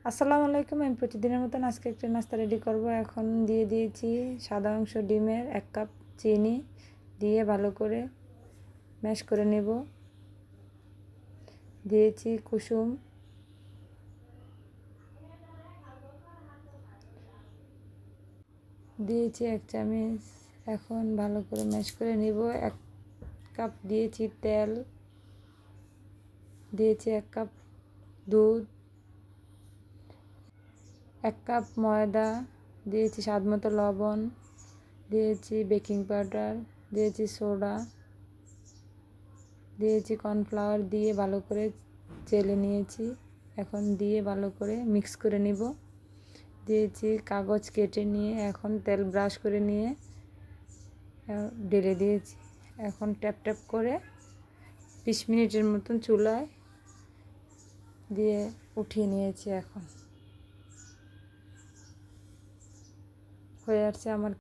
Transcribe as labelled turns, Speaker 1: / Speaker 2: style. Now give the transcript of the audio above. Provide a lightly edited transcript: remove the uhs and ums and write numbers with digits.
Speaker 1: আসসালামু আলাইকুম। আমি প্রতিদিনের মতন আজকে একটা নাস্তা রেডি করব। এখন দিয়ে দিয়েছি সাদা অংশ ডিমের 1 কাপ চিনি দিয়ে ভালো করে ম্যাশ করে নেব। দিয়েছি কুসুম, দিয়েছি 1 চামচ। এখন ভালো করে ম্যাশ করে নেব। 1 কাপ দিয়েছি তেল, দিয়েছি 1 কাপ দুধ, 1 কাপ ময়দা, দিয়েছি স্বাদ মতো লবণ, দিয়েছি বেকিং পাউডার, দিয়েছি সোডা, দিয়েছি কর্নফ্লাওয়ার দিয়ে ভালো করে চেলে নিয়েছি। এখন দিয়ে ভালো করে মিক্স করে নিব। দিয়েছি কাগজ কেটে নিয়ে এখন তেল ব্রাশ করে নিয়ে ঢেলে দিয়েছি। এখন ট্যাপ ট্যাপ করে 20 মিনিটের মতন চুলায় দিয়ে উঠিয়ে নিয়েছি। এখন হয়ে আসছে আমার